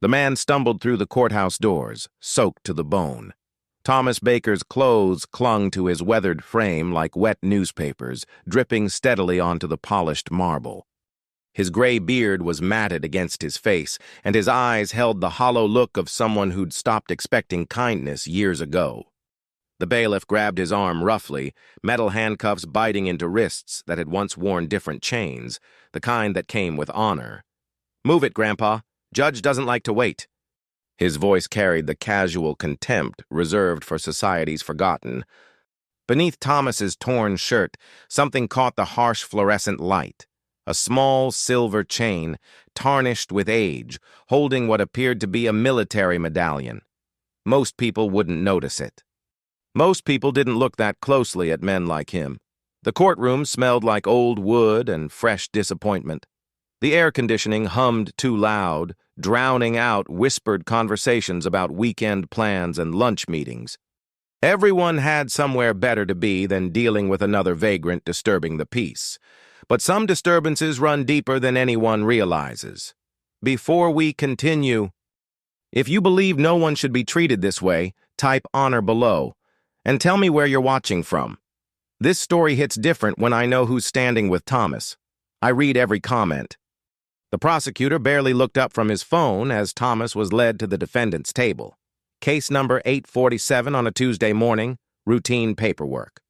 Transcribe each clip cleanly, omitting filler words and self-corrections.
The man stumbled through the courthouse doors, soaked to the bone. Thomas Baker's clothes clung to his weathered frame like wet newspapers, dripping steadily onto the polished marble. His gray beard was matted against his face, and his eyes held the hollow look of someone who'd stopped expecting kindness years ago. The bailiff grabbed his arm roughly, metal handcuffs biting into wrists that had once worn different chains, the kind that came with honor. "Move it, Grandpa. Judge doesn't like to wait." His voice carried the casual contempt reserved for society's forgotten. Beneath Thomas's torn shirt, something caught the harsh fluorescent light. A small silver chain, tarnished with age, holding what appeared to be a military medallion. Most people wouldn't notice it. Most people didn't look that closely at men like him. The courtroom smelled like old wood and fresh disappointment. The air conditioning hummed too loud, drowning out whispered conversations about weekend plans and lunch meetings. Everyone had somewhere better to be than dealing with another vagrant disturbing the peace. But some disturbances run deeper than anyone realizes. Before we continue, if you believe no one should be treated this way, type honor below, and tell me where you're watching from. This story hits different when I know who's standing with Thomas. I read every comment. The prosecutor barely looked up from his phone as Thomas was led to the defendant's table. Case number 847 on a Tuesday morning, routine paperwork.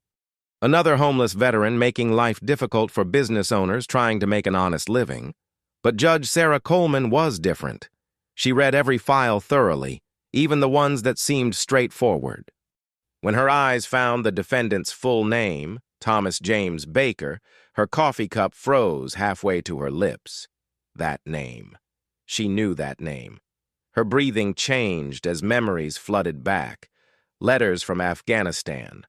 Another homeless veteran making life difficult for business owners trying to make an honest living. But Judge Sarah Coleman was different. She read every file thoroughly, even the ones that seemed straightforward. When her eyes found the defendant's full name, Thomas James Baker, her coffee cup froze halfway to her lips. That name. She knew that name. Her breathing changed as memories flooded back. Letters from Afghanistan.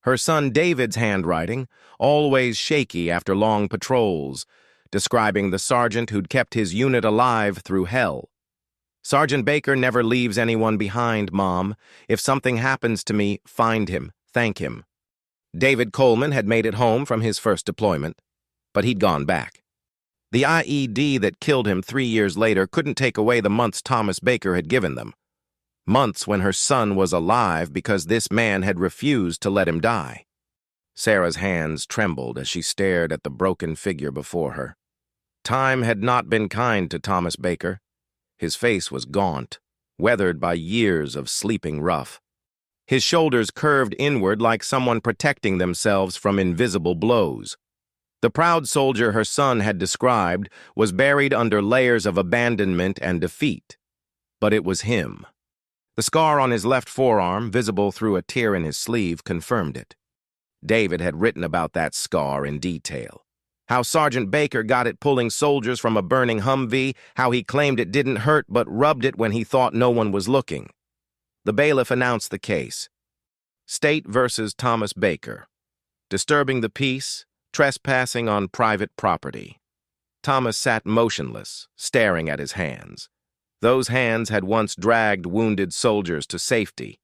Her son David's handwriting, always shaky after long patrols, describing the sergeant who'd kept his unit alive through hell. "Sergeant Baker never leaves anyone behind, Mom. If something happens to me, find him. Thank him." David Coleman had made it home from his first deployment, but he'd gone back. The IED that killed him 3 years later couldn't take away the months Thomas Baker had given them. Months when her son was alive because this man had refused to let him die. Sarah's hands trembled as she stared at the broken figure before her. Time had not been kind to Thomas Baker. His face was gaunt, weathered by years of sleeping rough. His shoulders curved inward like someone protecting themselves from invisible blows. The proud soldier her son had described was buried under layers of abandonment and defeat. But it was him. The scar on his left forearm, visible through a tear in his sleeve, confirmed it. David had written about that scar in detail. How Sergeant Baker got it pulling soldiers from a burning Humvee, how he claimed it didn't hurt but rubbed it when he thought no one was looking. The bailiff announced the case. State versus Thomas Baker. Disturbing the peace, trespassing on private property. Thomas sat motionless, staring at his hands. Those hands had once dragged wounded soldiers to safety.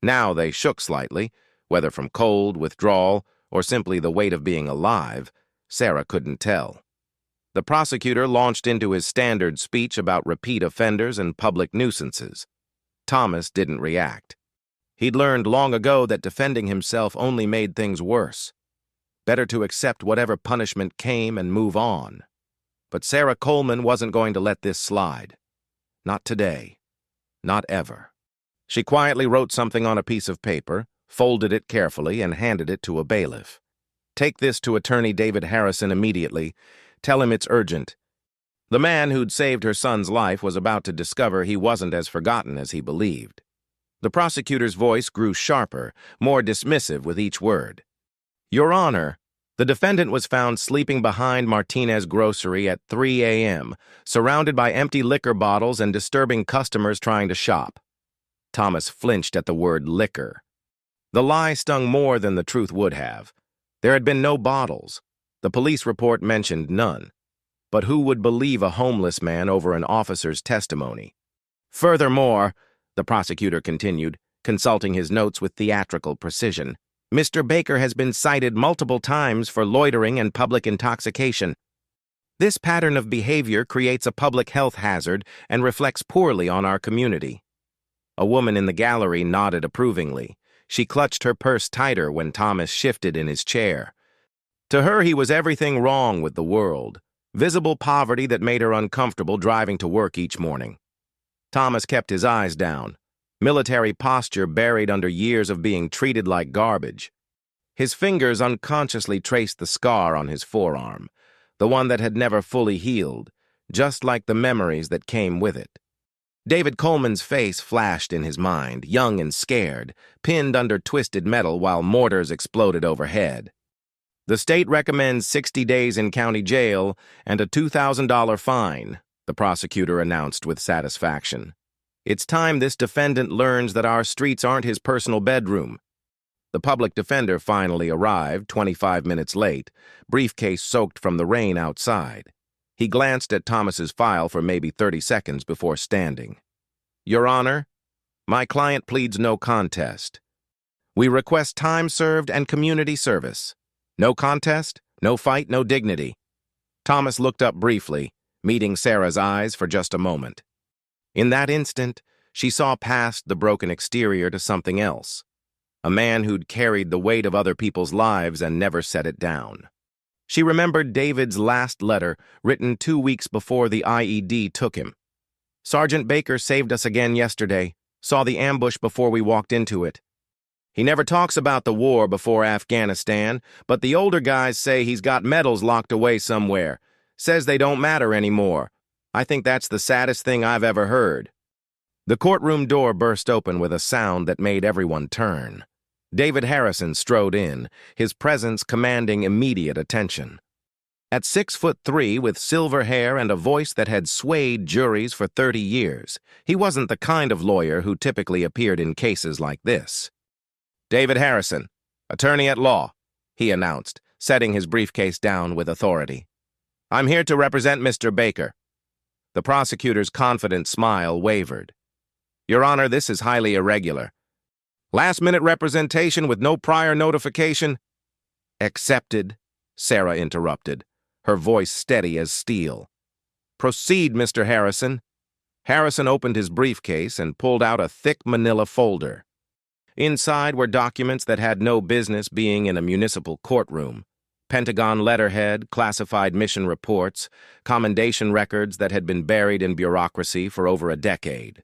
Now they shook slightly, whether from cold, withdrawal, or simply the weight of being alive. Sarah couldn't tell. The prosecutor launched into his standard speech about repeat offenders and public nuisances. Thomas didn't react. He'd learned long ago that defending himself only made things worse. Better to accept whatever punishment came and move on. But Sarah Coleman wasn't going to let this slide. Not today. Not ever. She quietly wrote something on a piece of paper, folded it carefully, and handed it to a bailiff. "Take this to Attorney David Harrison immediately. Tell him it's urgent." The man who'd saved her son's life was about to discover he wasn't as forgotten as he believed. The prosecutor's voice grew sharper, more dismissive with each word. "Your Honor, the defendant was found sleeping behind Martinez Grocery at 3 a.m., surrounded by empty liquor bottles and disturbing customers trying to shop." Thomas flinched at the word liquor. The lie stung more than the truth would have. There had been no bottles. The police report mentioned none. But who would believe a homeless man over an officer's testimony? "Furthermore," the prosecutor continued, consulting his notes with theatrical precision, "Mr. Baker has been cited multiple times for loitering and public intoxication." This pattern of behavior creates a public health hazard and reflects poorly on our community." A woman in the gallery nodded approvingly. She clutched her purse tighter when Thomas shifted in his chair. To her, he was everything wrong with the world, visible poverty that made her uncomfortable driving to work each morning. Thomas kept his eyes down, military posture buried under years of being treated like garbage. His fingers unconsciously traced the scar on his forearm, the one that had never fully healed, just like the memories that came with it. David Coleman's face flashed in his mind, young and scared, pinned under twisted metal while mortars exploded overhead. "The state recommends 60 days in county jail and a $2,000 fine," the prosecutor announced with satisfaction. "It's time this defendant learns that our streets aren't his personal bedroom." The public defender finally arrived, 25 minutes late, briefcase soaked from the rain outside. He glanced at Thomas's file for maybe 30 seconds before standing. "Your Honor, my client pleads no contest. We request time served and community service. No contest, no fight, no dignity." Thomas looked up briefly, meeting Sarah's eyes for just a moment. In that instant, she saw past the broken exterior to something else. A man who'd carried the weight of other people's lives and never set it down. She remembered David's last letter, written 2 weeks before the IED took him. "Sergeant Baker saved us again yesterday, saw the ambush before we walked into it. He never talks about the war before Afghanistan, but the older guys say he's got medals locked away somewhere. Says they don't matter anymore. I think that's the saddest thing I've ever heard." The courtroom door burst open with a sound that made everyone turn. David Harrison strode in, his presence commanding immediate attention. At 6'3", with silver hair and a voice that had swayed juries for 30 years, he wasn't the kind of lawyer who typically appeared in cases like this. "David Harrison, attorney at law," he announced, setting his briefcase down with authority. "I'm here to represent Mr. Baker." The prosecutor's confident smile wavered. "Your Honor, this is highly irregular. Last-minute representation with no prior notification." "Accepted," Sarah interrupted, her voice steady as steel. "Proceed, Mr. Harrison." Harrison opened his briefcase and pulled out a thick manila folder. Inside were documents that had no business being in a municipal courtroom. Pentagon letterhead, classified mission reports, commendation records that had been buried in bureaucracy for over a decade.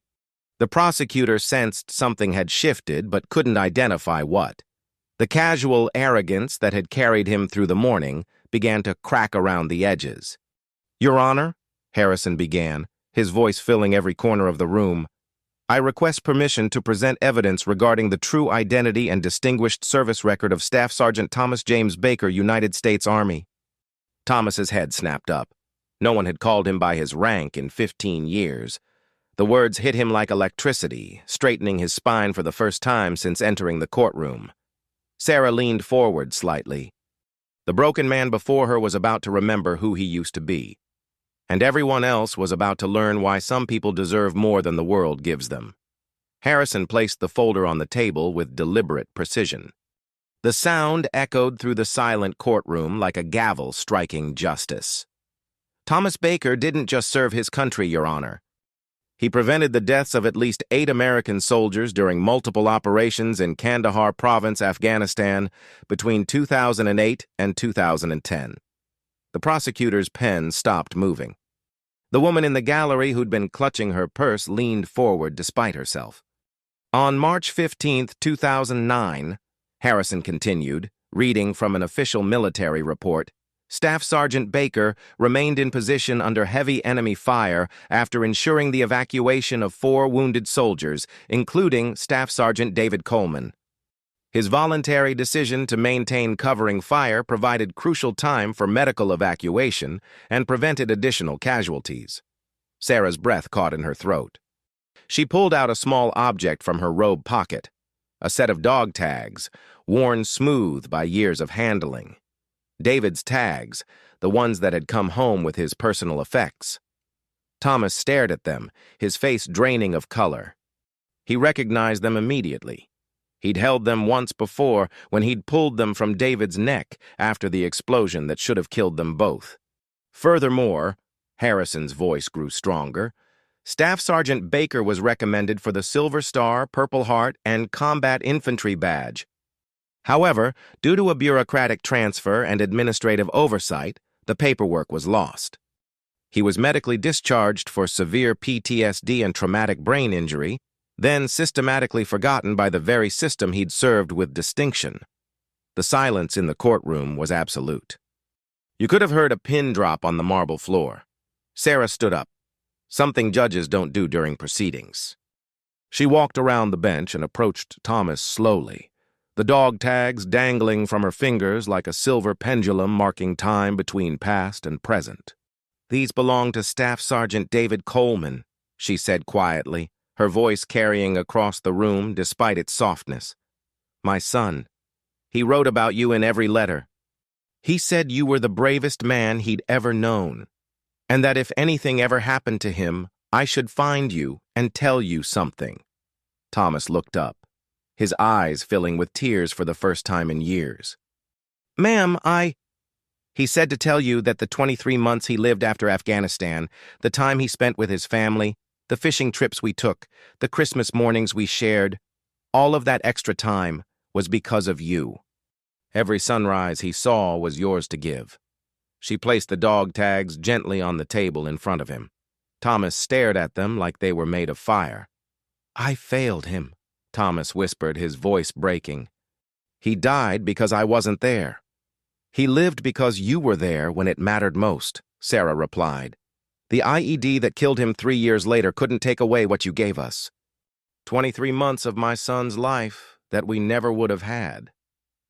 The prosecutor sensed something had shifted but couldn't identify what. The casual arrogance that had carried him through the morning began to crack around the edges. "Your Honor," Harrison began, his voice filling every corner of the room, "I request permission to present evidence regarding the true identity and distinguished service record of Staff Sergeant Thomas James Baker, United States Army." Thomas's head snapped up. No one had called him by his rank in 15 years. The words hit him like electricity, straightening his spine for the first time since entering the courtroom. Sarah leaned forward slightly. The broken man before her was about to remember who he used to be. And everyone else was about to learn why some people deserve more than the world gives them. Harrison placed the folder on the table with deliberate precision. The sound echoed through the silent courtroom like a gavel striking justice. "Thomas Baker didn't just serve his country, Your Honor. He prevented the deaths of at least 8 American soldiers during multiple operations in Kandahar Province, Afghanistan, between 2008 and 2010. The prosecutor's pen stopped moving. The woman in the gallery who'd been clutching her purse leaned forward despite herself. "On March 15, 2009, Harrison continued, reading from an official military report, Staff Sergeant Baker remained in position under heavy enemy fire after ensuring the evacuation of 4 wounded soldiers, including Staff Sergeant David Coleman. His voluntary decision to maintain covering fire provided crucial time for medical evacuation and prevented additional casualties." Sarah's breath caught in her throat. She pulled out a small object from her robe pocket, a set of dog tags, worn smooth by years of handling. David's tags, the ones that had come home with his personal effects. Thomas stared at them, his face draining of color. He recognized them immediately. He'd held them once before when he'd pulled them from David's neck after the explosion that should have killed them both. Furthermore, Harrison's voice grew stronger, Staff Sergeant Baker was recommended for the Silver Star, Purple Heart, and Combat Infantry Badge. However, due to a bureaucratic transfer and administrative oversight, the paperwork was lost. He was medically discharged for severe PTSD and traumatic brain injury, then systematically forgotten by the very system he'd served with distinction. The silence in the courtroom was absolute. You could have heard a pin drop on the marble floor. Sarah stood up, something judges don't do during proceedings. She walked around the bench and approached Thomas slowly, the dog tags dangling from her fingers like a silver pendulum marking time between past and present. "These belong to Staff Sergeant David Coleman," she said quietly, her voice carrying across the room despite its softness. "My son. He wrote about you in every letter. He said you were the bravest man he'd ever known, and that if anything ever happened to him, I should find you and tell you something." Thomas looked up, his eyes filling with tears for the first time in years. "Ma'am, He said to tell you that the 23 months he lived after Afghanistan, the time he spent with his family, the fishing trips we took, the Christmas mornings we shared, all of that extra time was because of you. Every sunrise he saw was yours to give." She placed the dog tags gently on the table in front of him. Thomas stared at them like they were made of fire. "I failed him," Thomas whispered, his voice breaking. "He died because I wasn't there." "He lived because you were there when it mattered most," Sarah replied. "The IED that killed him 3 years later couldn't take away what you gave us. 23 months of my son's life that we never would have had."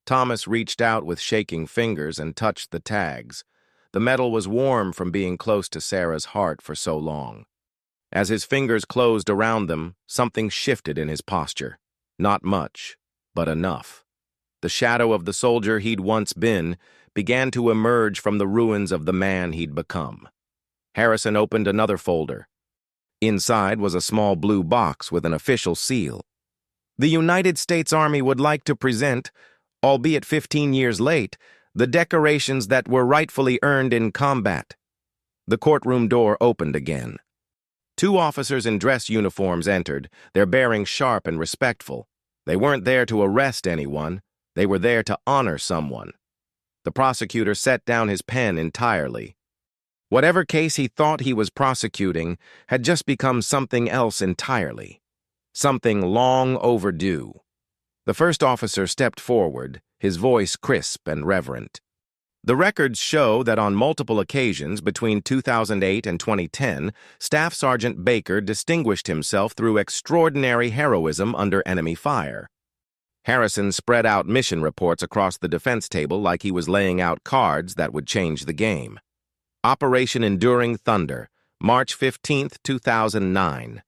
Thomas reached out with shaking fingers and touched the tags. The metal was warm from being close to Sarah's heart for so long. As his fingers closed around them, something shifted in his posture. Not much, but enough. The shadow of the soldier he'd once been began to emerge from the ruins of the man he'd become. Harrison opened another folder. Inside was a small blue box with an official seal. "The United States Army would like to present, albeit 15 years late, the decorations that were rightfully earned in combat." The courtroom door opened again. 2 officers in dress uniforms entered, their bearing sharp and respectful. They weren't there to arrest anyone. They were there to honor someone. The prosecutor set down his pen entirely. Whatever case he thought he was prosecuting had just become something else entirely. Something long overdue. The first officer stepped forward, his voice crisp and reverent. "The records show that on multiple occasions between 2008 and 2010, Staff Sergeant Baker distinguished himself through extraordinary heroism under enemy fire." Harrison spread out mission reports across the defense table like he was laying out cards that would change the game. Operation Enduring Thunder, March 15, 2009.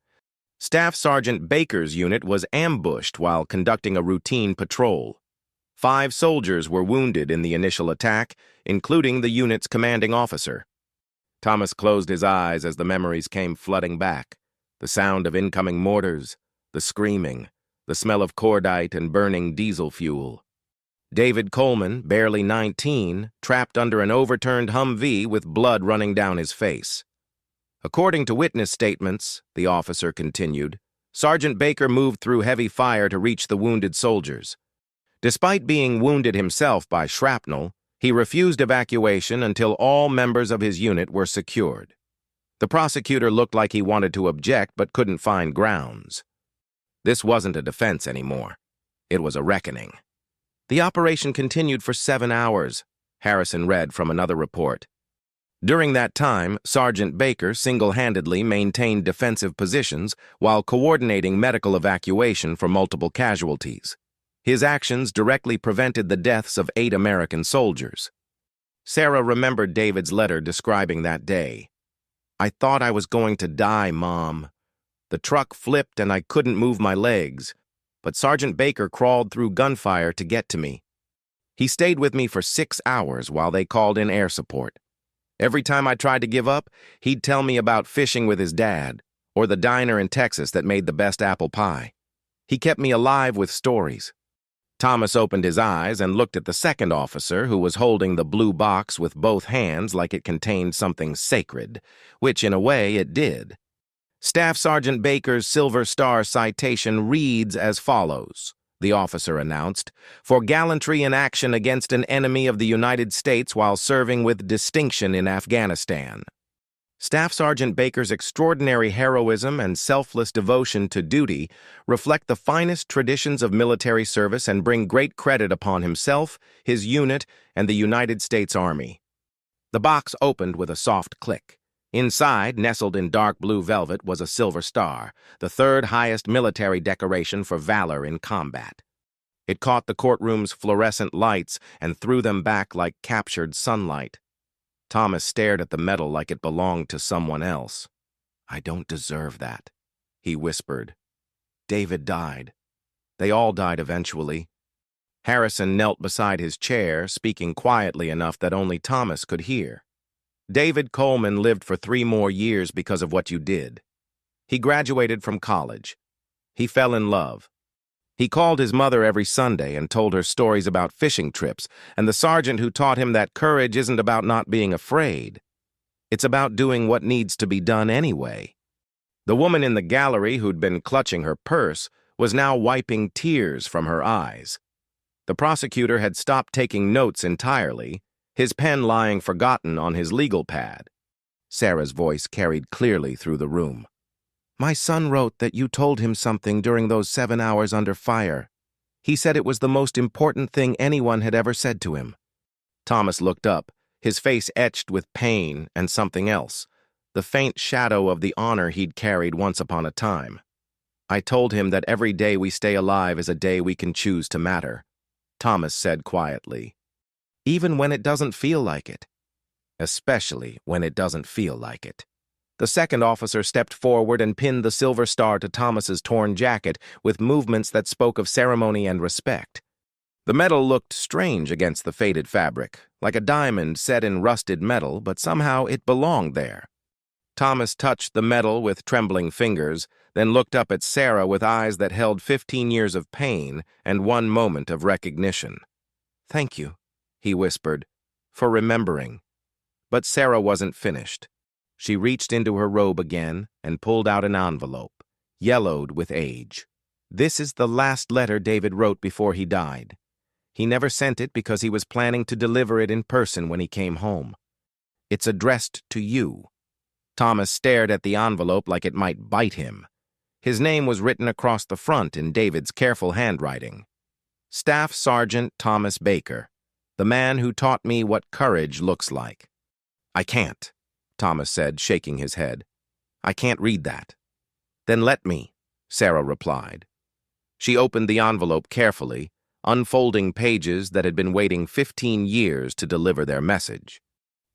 Staff Sergeant Baker's unit was ambushed while conducting a routine patrol. 5 soldiers were wounded in the initial attack, including the unit's commanding officer. Thomas closed his eyes as the memories came flooding back. The sound of incoming mortars, the screaming, the smell of cordite and burning diesel fuel. David Coleman, barely 19, trapped under an overturned Humvee with blood running down his face. According to witness statements, the officer continued, Sergeant Baker moved through heavy fire to reach the wounded soldiers. Despite being wounded himself by shrapnel, he refused evacuation until all members of his unit were secured. The prosecutor looked like he wanted to object but couldn't find grounds. This wasn't a defense anymore. It was a reckoning. The operation continued for 7 hours, Harrison read from another report. During that time, Sergeant Baker single-handedly maintained defensive positions while coordinating medical evacuation for multiple casualties. His actions directly prevented the deaths of 8 American soldiers. Sarah remembered David's letter describing that day. "I thought I was going to die, Mom. The truck flipped and I couldn't move my legs, but Sergeant Baker crawled through gunfire to get to me. He stayed with me for 6 hours while they called in air support. Every time I tried to give up, he'd tell me about fishing with his dad, or the diner in Texas that made the best apple pie. He kept me alive with stories. Thomas opened his eyes and looked at the second officer, who was holding the blue box with both hands like it contained something sacred, which in a way it did. Staff Sergeant Baker's Silver Star citation reads as follows, the officer announced, for gallantry in action against an enemy of the United States while serving with distinction in Afghanistan. Staff Sergeant Baker's extraordinary heroism and selfless devotion to duty reflect the finest traditions of military service and bring great credit upon himself, his unit, and the United States Army. The box opened with a soft click. Inside, nestled in dark blue velvet, was a silver star, the third highest military decoration for valor in combat. It caught the courtroom's fluorescent lights and threw them back like captured sunlight. Thomas stared at the medal like it belonged to someone else. "I don't deserve that," he whispered. "David died. They all died eventually." Harrison knelt beside his chair, speaking quietly enough that only Thomas could hear. "David Coleman lived for 3 more years because of what you did. He graduated from college. He fell in love. He called his mother every Sunday and told her stories about fishing trips and the sergeant who taught him that courage isn't about not being afraid. It's about doing what needs to be done anyway." The woman in the gallery who'd been clutching her purse was now wiping tears from her eyes. The prosecutor had stopped taking notes entirely, his pen lying forgotten on his legal pad. Sarah's voice carried clearly through the room. "My son wrote that you told him something during those 7 hours under fire. He said it was the most important thing anyone had ever said to him." Thomas looked up, his face etched with pain and something else, the faint shadow of the honor he'd carried once upon a time. "I told him that every day we stay alive is a day we can choose to matter," Thomas said quietly. "Even when it doesn't feel like it. Especially when it doesn't feel like it." The second officer stepped forward and pinned the silver star to Thomas's torn jacket with movements that spoke of ceremony and respect. The medal looked strange against the faded fabric, like a diamond set in rusted metal, but somehow it belonged there. Thomas touched the medal with trembling fingers, then looked up at Sarah with eyes that held 15 years of pain and 1 moment of recognition. "Thank you," he whispered, "for remembering." But Sarah wasn't finished. She reached into her robe again and pulled out an envelope, yellowed with age. "This is the last letter David wrote before he died. He never sent it because he was planning to deliver it in person when he came home. It's addressed to you." Thomas stared at the envelope like it might bite him. His name was written across the front in David's careful handwriting. "Staff Sergeant Thomas Baker, the man who taught me what courage looks like." "I can't," Thomas said, shaking his head. "I can't read that." "Then let me," Sarah replied. She opened the envelope carefully, unfolding pages that had been waiting 15 years to deliver their message.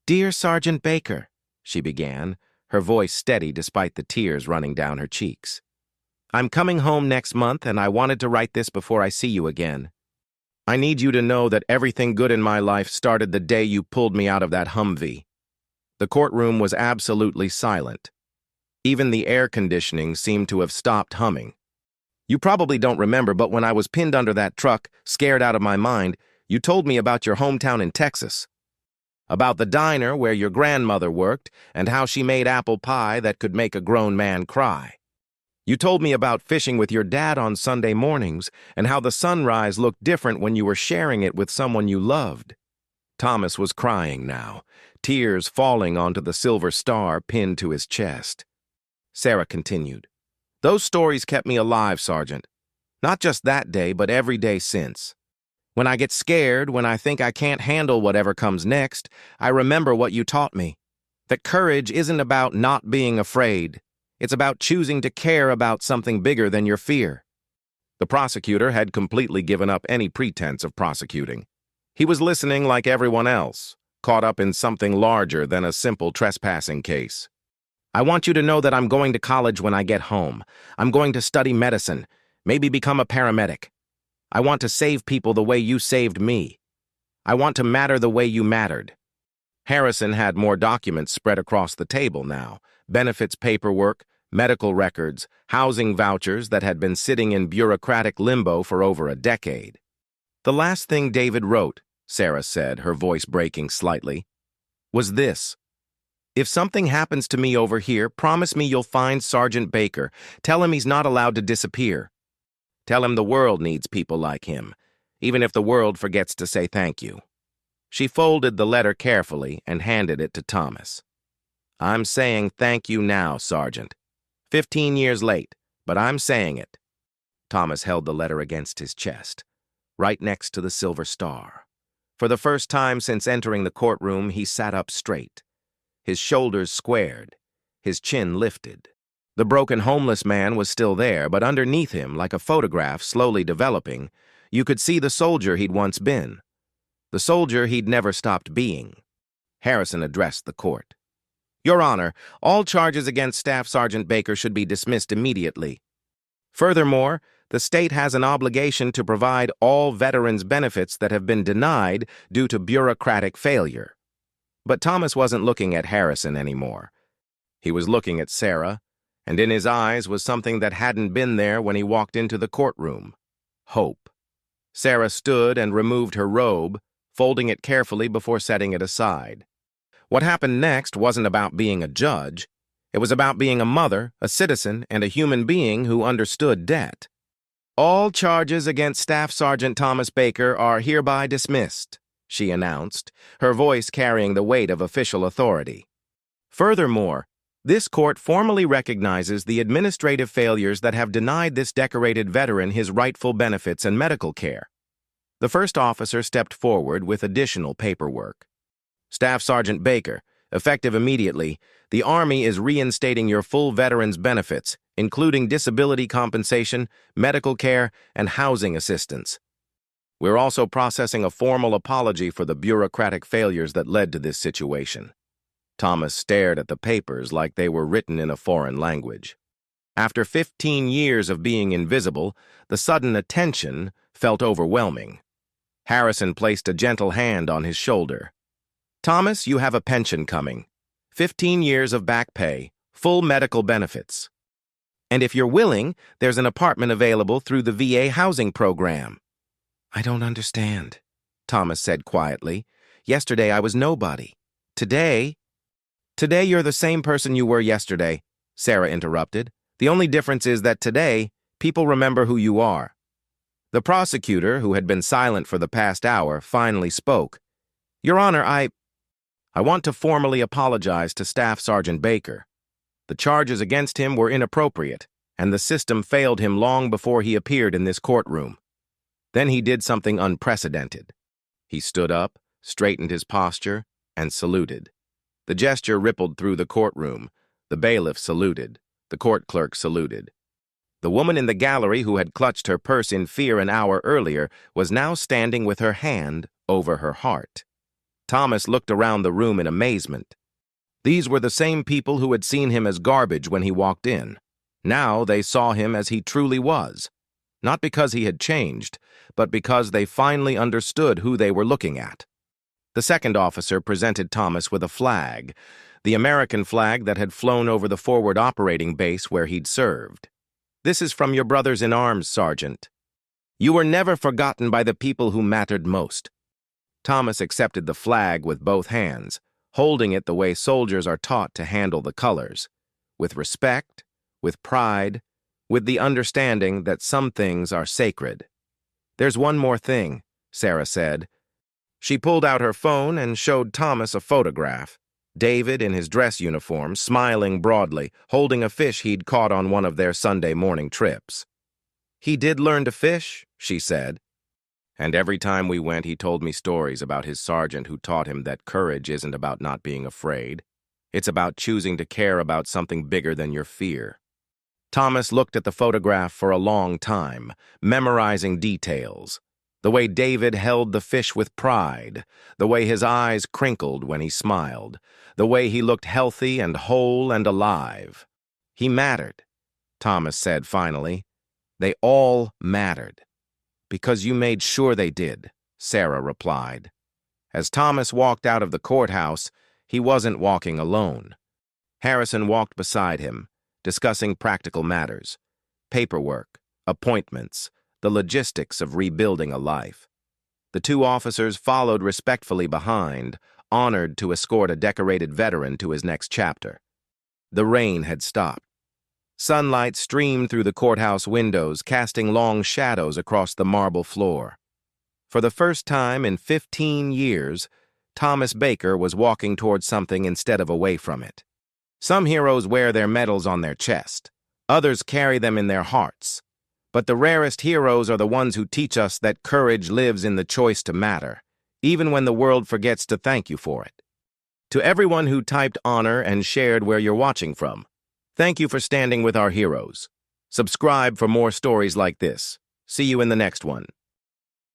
"Dear Sergeant Baker," she began, her voice steady despite the tears running down her cheeks. "I'm coming home next month, and I wanted to write this before I see you again. I need you to know that everything good in my life started the day you pulled me out of that Humvee." The courtroom was absolutely silent. Even the air conditioning seemed to have stopped humming. "You probably don't remember, but when I was pinned under that truck, scared out of my mind, you told me about your hometown in Texas. About the diner where your grandmother worked and how she made apple pie that could make a grown man cry. You told me about fishing with your dad on Sunday mornings and how the sunrise looked different when you were sharing it with someone you loved." Thomas was crying now, tears falling onto the silver star pinned to his chest. Sarah continued, "Those stories kept me alive, Sergeant. Not just that day, but every day since. When I get scared, when I think I can't handle whatever comes next, I remember what you taught me. That courage isn't about not being afraid. It's about choosing to care about something bigger than your fear." The prosecutor had completely given up any pretense of prosecuting. He was listening like everyone else, caught up in something larger than a simple trespassing case. "I want you to know that I'm going to college when I get home. I'm going to study medicine, maybe become a paramedic. I want to save people the way you saved me. I want to matter the way you mattered." Harrison had more documents spread across the table now, benefits paperwork, medical records, housing vouchers that had been sitting in bureaucratic limbo for over a decade. "The last thing David wrote," Sarah said, her voice breaking slightly, "was this. If something happens to me over here, promise me you'll find Sergeant Baker. Tell him he's not allowed to disappear. Tell him the world needs people like him, even if the world forgets to say thank you." She folded the letter carefully and handed it to Thomas. "I'm saying thank you now, Sergeant. 15 years late, but I'm saying it." Thomas held the letter against his chest, right next to the silver star. For the first time since entering the courtroom, he sat up straight. His shoulders squared, his chin lifted. The broken homeless man was still there, but underneath him, like a photograph slowly developing, you could see the soldier he'd once been. The soldier he'd never stopped being. Harrison addressed the court. "Your Honor, all charges against Staff Sergeant Baker should be dismissed immediately. Furthermore, the state has an obligation to provide all veterans benefits that have been denied due to bureaucratic failure." But Thomas wasn't looking at Harrison anymore. He was looking at Sarah, and in his eyes was something that hadn't been there when he walked into the courtroom. Hope. Sarah stood and removed her robe, folding it carefully before setting it aside. What happened next wasn't about being a judge. It was about being a mother, a citizen, and a human being who understood debt. "All charges against Staff Sergeant Thomas Baker are hereby dismissed," she announced, her voice carrying the weight of official authority. "Furthermore, this court formally recognizes the administrative failures that have denied this decorated veteran his rightful benefits and medical care." The first officer stepped forward with additional paperwork. "Staff Sergeant Baker, effective immediately, the Army is reinstating your full veterans' benefits, including disability compensation, medical care, and housing assistance. We're also processing a formal apology for the bureaucratic failures that led to this situation." Thomas stared at the papers like they were written in a foreign language. After 15 years of being invisible, the sudden attention felt overwhelming. Harrison placed a gentle hand on his shoulder. "Thomas, you have a pension coming. 15 years of back pay, full medical benefits. And if you're willing, there's an apartment available through the VA housing program." "I don't understand," Thomas said quietly. "Yesterday I was nobody. Today you're the same person you were yesterday," Sarah interrupted. "The only difference is that today, people remember who you are." The prosecutor, who had been silent for the past hour, finally spoke. "Your Honor, I want to formally apologize to Staff Sergeant Baker. The charges against him were inappropriate, and the system failed him long before he appeared in this courtroom." Then he did something unprecedented. He stood up, straightened his posture, and saluted. The gesture rippled through the courtroom. The bailiff saluted. The court clerk saluted. The woman in the gallery who had clutched her purse in fear an hour earlier was now standing with her hand over her heart. Thomas looked around the room in amazement. These were the same people who had seen him as garbage when he walked in. Now they saw him as he truly was. Not because he had changed, but because they finally understood who they were looking at. The second officer presented Thomas with a flag, the American flag that had flown over the forward operating base where he'd served. "This is from your brothers in arms, Sergeant. You were never forgotten by the people who mattered most." Thomas accepted the flag with both hands, holding it the way soldiers are taught to handle the colors, with respect, with pride, with the understanding that some things are sacred. "There's one more thing," Sarah said. She pulled out her phone and showed Thomas a photograph. David, in his dress uniform, smiling broadly, holding a fish he'd caught on one of their Sunday morning trips. "He did learn to fish," she said. "And every time we went, he told me stories about his sergeant who taught him that courage isn't about not being afraid. It's about choosing to care about something bigger than your fear." Thomas looked at the photograph for a long time, memorizing details. The way David held the fish with pride, the way his eyes crinkled when he smiled, the way he looked healthy and whole and alive. "He mattered," Thomas said finally. "They all mattered." "Because you made sure they did," Sarah replied. As Thomas walked out of the courthouse, he wasn't walking alone. Harrison walked beside him, discussing practical matters, paperwork, appointments, the logistics of rebuilding a life. The two officers followed respectfully behind, honored to escort a decorated veteran to his next chapter. The rain had stopped. Sunlight streamed through the courthouse windows, casting long shadows across the marble floor. For the first time in 15 years, Thomas Baker was walking towards something instead of away from it. Some heroes wear their medals on their chest. Others carry them in their hearts. But the rarest heroes are the ones who teach us that courage lives in the choice to matter, even when the world forgets to thank you for it. To everyone who typed honor and shared where you're watching from, thank you for standing with our heroes. Subscribe for more stories like this. See you in the next one.